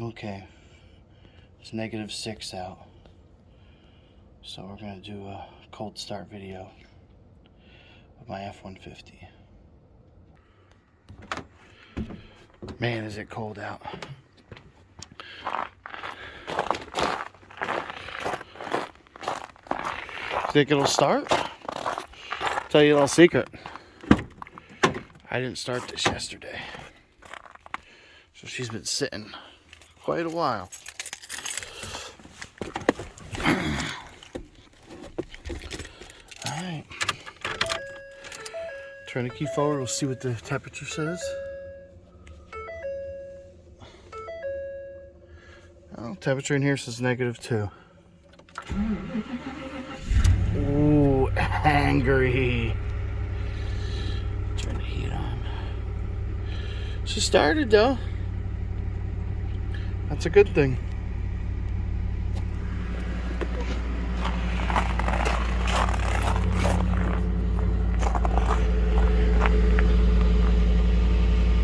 Okay, it's -6 out, so we're gonna do a cold start video of my F-150. Man, is it cold out. Think it'll start? Tell you a little secret. I didn't start this yesterday, so she's been sitting quite a while. Alright. Turn the key forward, we'll see what the temperature says. Oh, temperature in here says -2. Ooh, angry. Turn the heat on. She started though. That's a good thing.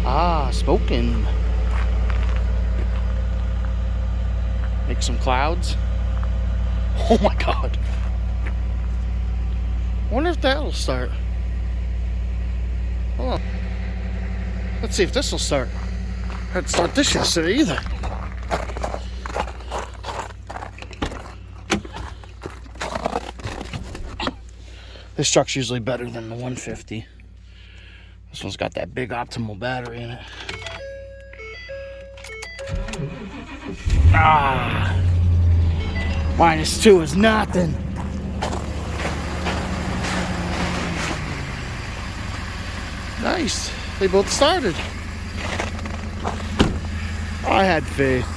Ah, smoking. Make some clouds. Oh my God. Wonder if that'll start. Hold on. Let's see if this will start. I didn't start this yesterday either. This truck's usually better than the 150. This one's got that big optimal battery in it. Ah, -2 is nothing. Nice. They both started. I had faith.